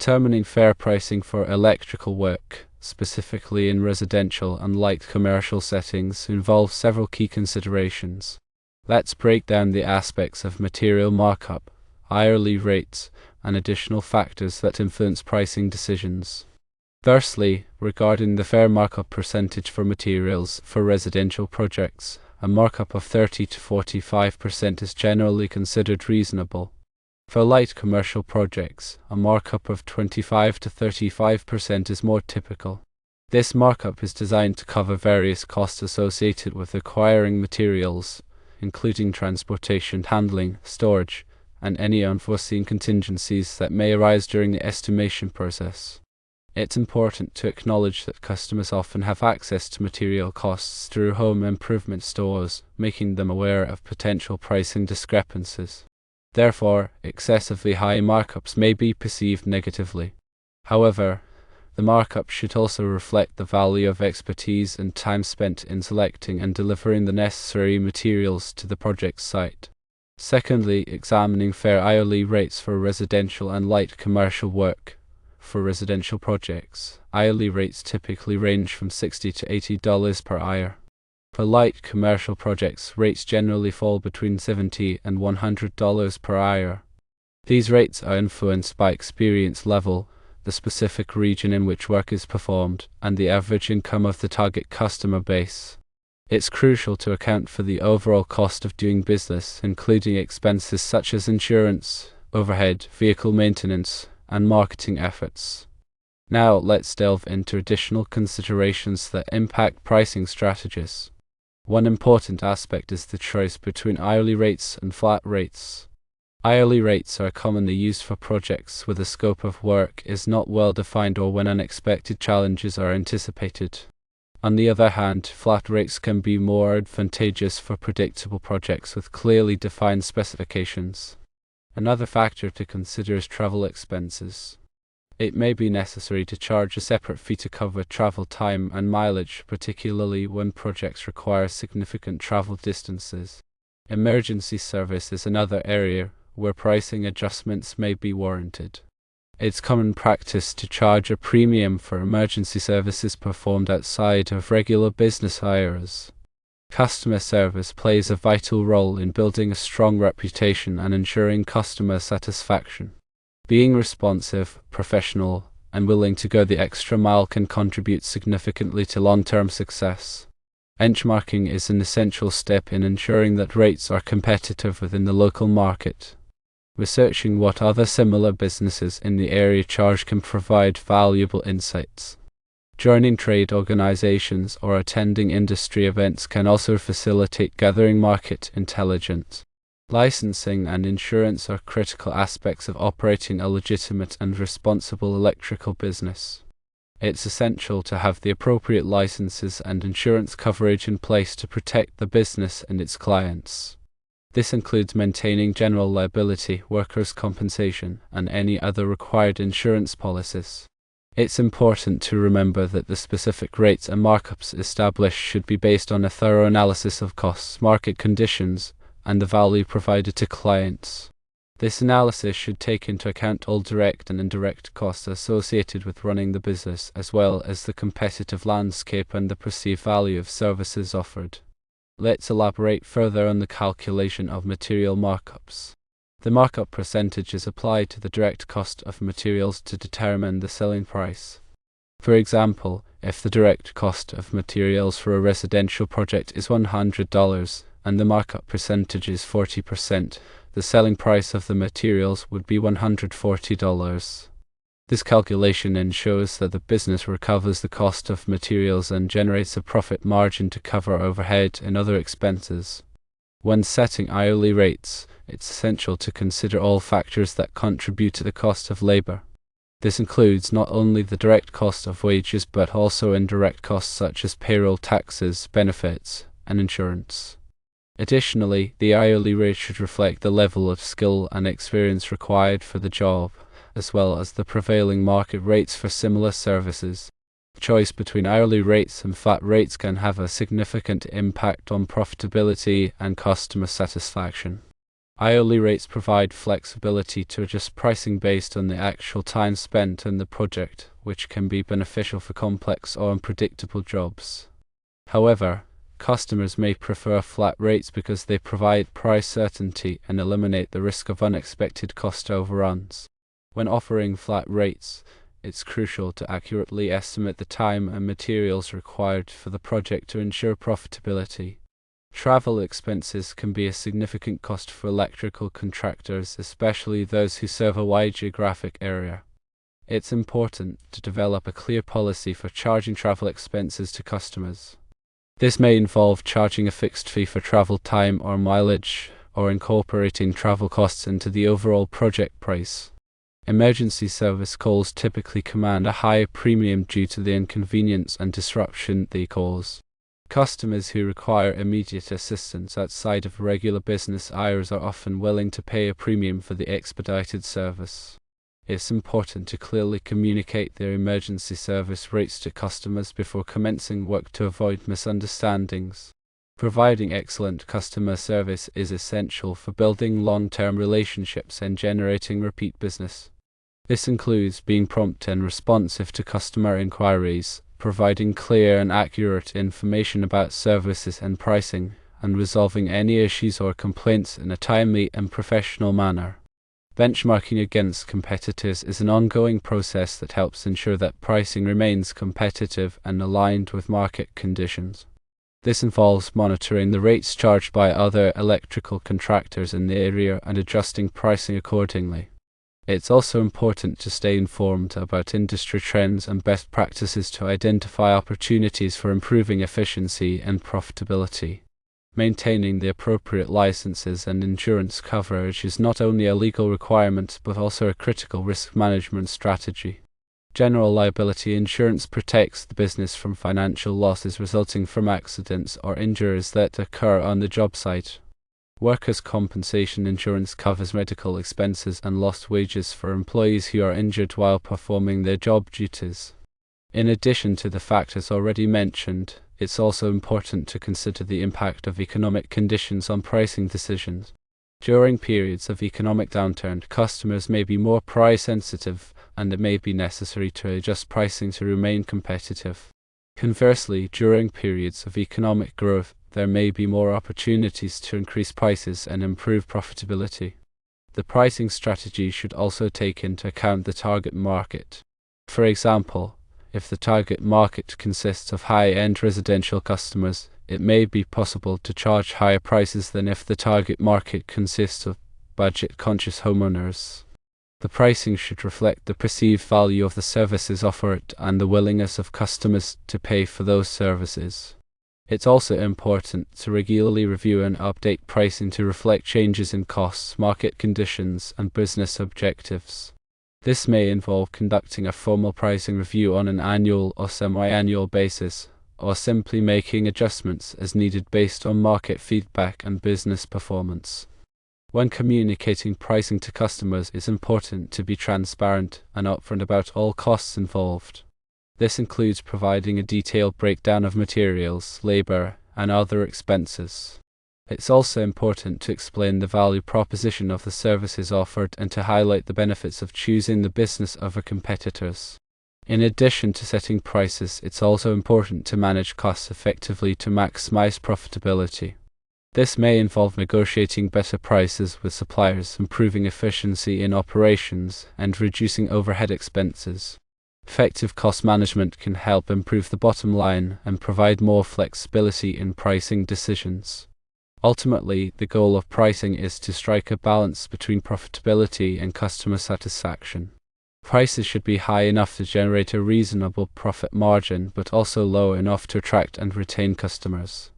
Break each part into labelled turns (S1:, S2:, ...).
S1: Determining fair pricing for electrical work, specifically in residential and light commercial settings, involves several key considerations. Let's break down the aspects of material markup, hourly rates, and additional factors that influence pricing decisions. Firstly, regarding the fair markup percentage for materials for residential projects, a markup of 30 to 45% is generally considered reasonable. For light commercial projects, a markup of 25 to 35% is more typical. This markup is designed to cover various costs associated with acquiring materials, including transportation, handling, storage, and any unforeseen contingencies that may arise during the estimation process. It's important to acknowledge that customers often have access to material costs through home improvement stores, making them aware of potential pricing discrepancies. Therefore, excessively high markups may be perceived negatively. However, the markup should also reflect the value of expertise and time spent in selecting and delivering the necessary materials to the project site. Secondly, examining fair hourly rates for residential and light commercial work. For residential projects, hourly rates typically range from $60 to $80 per hour. For light commercial projects, rates generally fall between $70 and $100 per hour. These rates are influenced by experience level, the specific region in which work is performed, and the average income of the target customer base. It's crucial to account for the overall cost of doing business, including expenses such as insurance, overhead, vehicle maintenance, and marketing efforts. Now let's delve into additional considerations that impact pricing strategies. One important aspect is the choice between hourly rates and flat rates. Hourly rates are commonly used for projects where the scope of work is not well defined or when unexpected challenges are anticipated. On the other hand, flat rates can be more advantageous for predictable projects with clearly defined specifications. Another factor to consider is travel expenses. It may be necessary to charge a separate fee to cover travel time and mileage, particularly when projects require significant travel distances. Emergency service is another area where pricing adjustments may be warranted. It's common practice to charge a premium for emergency services performed outside of regular business hours. Customer service plays a vital role in building a strong reputation and ensuring customer satisfaction. Being responsive, professional, and willing to go the extra mile can contribute significantly to long-term success. Benchmarking is an essential step in ensuring that rates are competitive within the local market. Researching what other similar businesses in the area charge can provide valuable insights. Joining trade organizations or attending industry events can also facilitate gathering market intelligence. Licensing and insurance are critical aspects of operating a legitimate and responsible electrical business. It's essential to have the appropriate licenses and insurance coverage in place to protect the business and its clients. This includes maintaining general liability, workers' compensation, and any other required insurance policies. It's important to remember that the specific rates and markups established should be based on a thorough analysis of costs, market conditions, and the value provided to clients. This analysis should take into account all direct and indirect costs associated with running the business, as well as the competitive landscape and the perceived value of services offered. Let's elaborate further on the calculation of material markups. The markup percentage is applied to the direct cost of materials to determine the selling price. For example, if the direct cost of materials for a residential project is $100 and the markup percentage is 40%, the selling price of the materials would be $140. This calculation ensures that the business recovers the cost of materials and generates a profit margin to cover overhead and other expenses. When setting hourly rates, it's essential to consider all factors that contribute to the cost of labor. This includes not only the direct cost of wages but also indirect costs such as payroll, taxes, benefits, and insurance. Additionally, the hourly rate should reflect the level of skill and experience required for the job, as well as the prevailing market rates for similar services. The choice between hourly rates and flat rates can have a significant impact on profitability and customer satisfaction. Hourly rates provide flexibility to adjust pricing based on the actual time spent on the project, which can be beneficial for complex or unpredictable jobs. However, customers may prefer flat rates because they provide price certainty and eliminate the risk of unexpected cost overruns. When offering flat rates, it's crucial to accurately estimate the time and materials required for the project to ensure profitability. Travel expenses can be a significant cost for electrical contractors, especially those who serve a wide geographic area. It's important to develop a clear policy for charging travel expenses to customers. This may involve charging a fixed fee for travel time or mileage, or incorporating travel costs into the overall project price. Emergency service calls typically command a higher premium due to the inconvenience and disruption they cause. Customers who require immediate assistance outside of regular business hours are often willing to pay a premium for the expedited service. It's important to clearly communicate their emergency service rates to customers before commencing work to avoid misunderstandings. Providing excellent customer service is essential for building long-term relationships and generating repeat business. This includes being prompt and responsive to customer inquiries, providing clear and accurate information about services and pricing, and resolving any issues or complaints in a timely and professional manner. Benchmarking against competitors is an ongoing process that helps ensure that pricing remains competitive and aligned with market conditions. This involves monitoring the rates charged by other electrical contractors in the area and adjusting pricing accordingly. It's also important to stay informed about industry trends and best practices to identify opportunities for improving efficiency and profitability. Maintaining the appropriate licenses and insurance coverage is not only a legal requirement but also a critical risk management strategy. General liability insurance protects the business from financial losses resulting from accidents or injuries that occur on the job site. Workers' compensation insurance covers medical expenses and lost wages for employees who are injured while performing their job duties. In addition to the factors already mentioned, it's also important to consider the impact of economic conditions on pricing decisions. During periods of economic downturn, customers may be more price sensitive, and it may be necessary to adjust pricing to remain competitive. Conversely, during periods of economic growth, there may be more opportunities to increase prices and improve profitability. The pricing strategy should also take into account the target market. For example, if the target market consists of high-end residential customers, it may be possible to charge higher prices than if the target market consists of budget-conscious homeowners. The pricing should reflect the perceived value of the services offered and the willingness of customers to pay for those services. It's also important to regularly review and update pricing to reflect changes in costs, market conditions, and business objectives. This may involve conducting a formal pricing review on an annual or semi-annual basis, or simply making adjustments as needed based on market feedback and business performance. When communicating pricing to customers, it's important to be transparent and upfront about all costs involved. This includes providing a detailed breakdown of materials, labor, and other expenses. It's also important to explain the value proposition of the services offered and to highlight the benefits of choosing the business over competitors. In addition to setting prices, it's also important to manage costs effectively to maximize profitability. This may involve negotiating better prices with suppliers, improving efficiency in operations, and reducing overhead expenses. Effective cost management can help improve the bottom line and provide more flexibility in pricing decisions. Ultimately, the goal of pricing is to strike a balance between profitability and customer satisfaction. Prices should be high enough to generate a reasonable profit margin, but also low enough to attract and retain customers.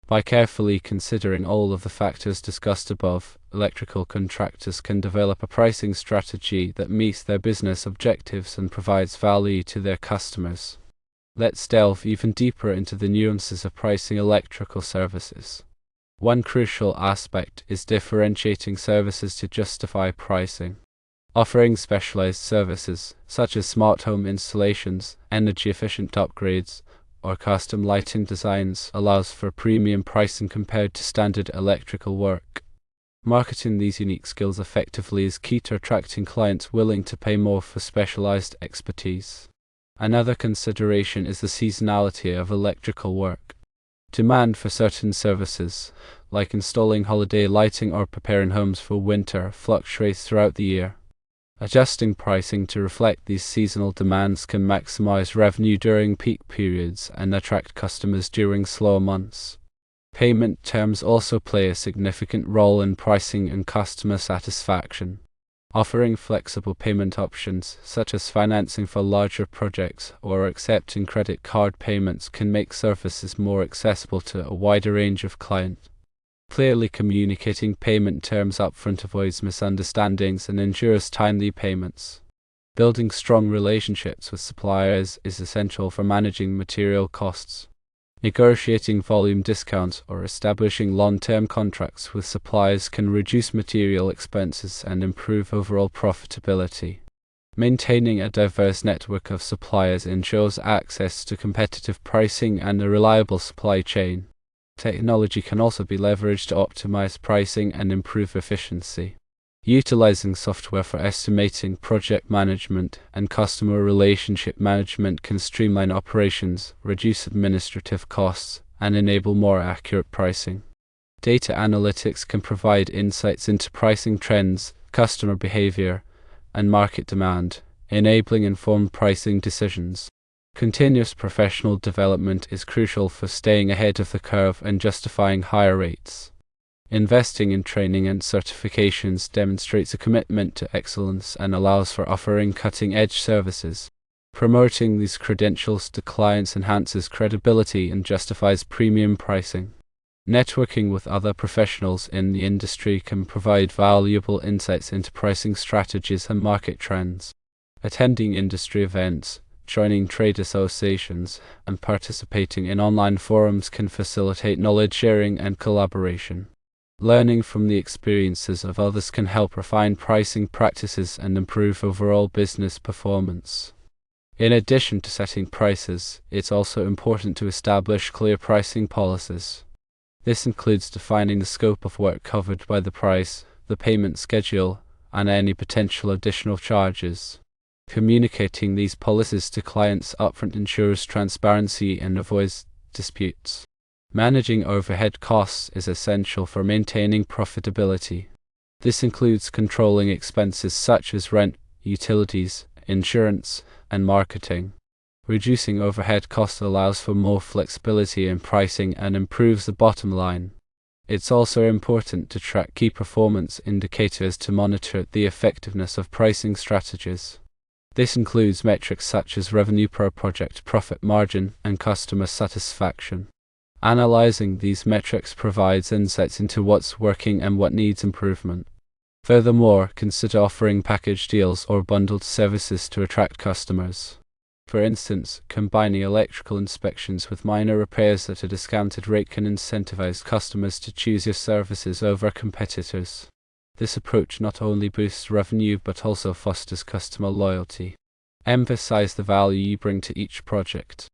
S1: By carefully considering all of the factors discussed above, electrical contractors can develop a pricing strategy that meets their business objectives and provides value to their customers. Let's delve even deeper into the nuances of pricing electrical services. One crucial aspect is differentiating services to justify pricing. Offering specialized services, such as smart home installations, energy-efficient upgrades, or custom lighting designs, allows for premium pricing compared to standard electrical work. Marketing these unique skills effectively is key to attracting clients willing to pay more for specialized expertise. Another consideration is the seasonality of electrical work. Demand for certain services, like installing holiday lighting or preparing homes for winter, fluctuates throughout the year. Adjusting pricing to reflect these seasonal demands can maximize revenue during peak periods and attract customers during slower months. Payment terms also play a significant role in pricing and customer satisfaction. Offering flexible payment options, such as financing for larger projects or accepting credit card payments, can make services more accessible to a wider range of clients. Clearly communicating payment terms upfront avoids misunderstandings and ensures timely payments. Building strong relationships with suppliers is essential for managing material costs. Negotiating volume discounts or establishing long-term contracts with suppliers can reduce material expenses and improve overall profitability. Maintaining a diverse network of suppliers ensures access to competitive pricing and a reliable supply chain. Technology can also be leveraged to optimize pricing and improve efficiency. Utilizing software for estimating, project management, and customer relationship management can streamline operations, reduce administrative costs, and enable more accurate pricing. Data analytics can provide insights into pricing trends, customer behavior, and market demand, enabling informed pricing decisions. Continuous professional development is crucial for staying ahead of the curve and justifying higher rates. Investing in training and certifications demonstrates a commitment to excellence and allows for offering cutting-edge services. Promoting these credentials to clients enhances credibility and justifies premium pricing. Networking with other professionals in the industry can provide valuable insights into pricing strategies and market trends. Attending industry events, joining trade associations, and participating in online forums can facilitate knowledge sharing and collaboration. Learning from the experiences of others can help refine pricing practices and improve overall business performance. In addition to setting prices, it's also important to establish clear pricing policies. This includes defining the scope of work covered by the price, the payment schedule, and any potential additional charges. Communicating these policies to clients upfront ensures transparency and avoids disputes. Managing overhead costs is essential for maintaining profitability. This includes controlling expenses such as rent, utilities, insurance, and marketing. Reducing overhead costs allows for more flexibility in pricing and improves the bottom line. It's also important to track key performance indicators to monitor the effectiveness of pricing strategies. This includes metrics such as revenue per project, profit margin, and customer satisfaction. Analyzing these metrics provides insights into what's working and what needs improvement. Furthermore, consider offering package deals or bundled services to attract customers. For instance, combining electrical inspections with minor repairs at a discounted rate can incentivize customers to choose your services over competitors. This approach not only boosts revenue but also fosters customer loyalty. Emphasize the value you bring to each project.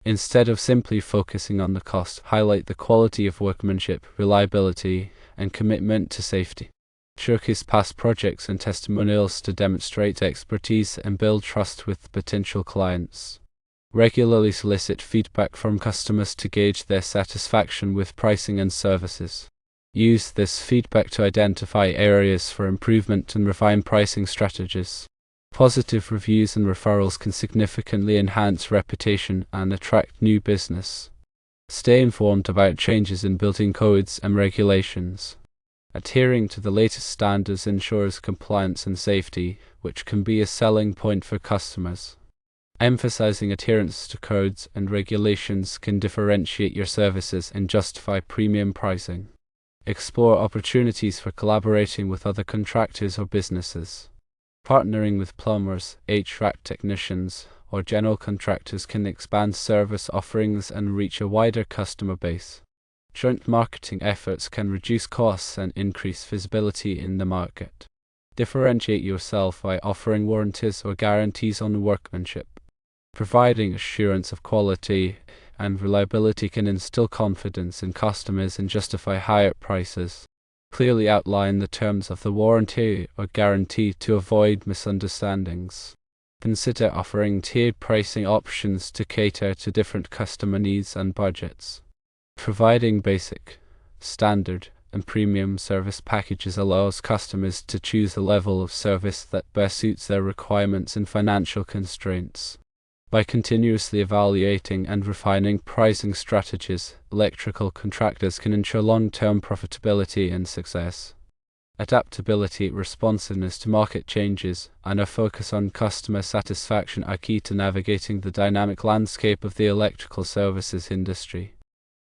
S1: Instead of simply focusing on the cost, highlight the quality of workmanship, reliability, and commitment to safety. Showcase past projects and testimonials to demonstrate expertise and build trust with potential clients. Regularly solicit feedback from customers to gauge their satisfaction with pricing and services. Use this feedback to identify areas for improvement and refine pricing strategies. Positive reviews and referrals can significantly enhance reputation and attract new business. Stay informed about changes in building codes and regulations. Adhering to the latest standards ensures compliance and safety, which can be a selling point for customers. Emphasizing adherence to codes and regulations can differentiate your services and justify premium pricing. Explore opportunities for collaborating with other contractors or businesses. Partnering with plumbers, HVAC technicians, or general contractors can expand service offerings and reach a wider customer base. Joint marketing efforts can reduce costs and increase visibility in the market. Differentiate yourself by offering warranties or guarantees on workmanship. Providing assurance of quality and reliability can instill confidence in customers and justify higher prices. Clearly outline the terms of the warranty or guarantee to avoid misunderstandings. Consider offering tiered pricing options to cater to different customer needs and budgets. Providing basic, standard, and premium service packages allows customers to choose a level of service that best suits their requirements and financial constraints. By continuously evaluating and refining pricing strategies, electrical contractors can ensure long-term profitability and success. Adaptability, responsiveness to market changes, and a focus on customer satisfaction are key to navigating the dynamic landscape of the electrical services industry.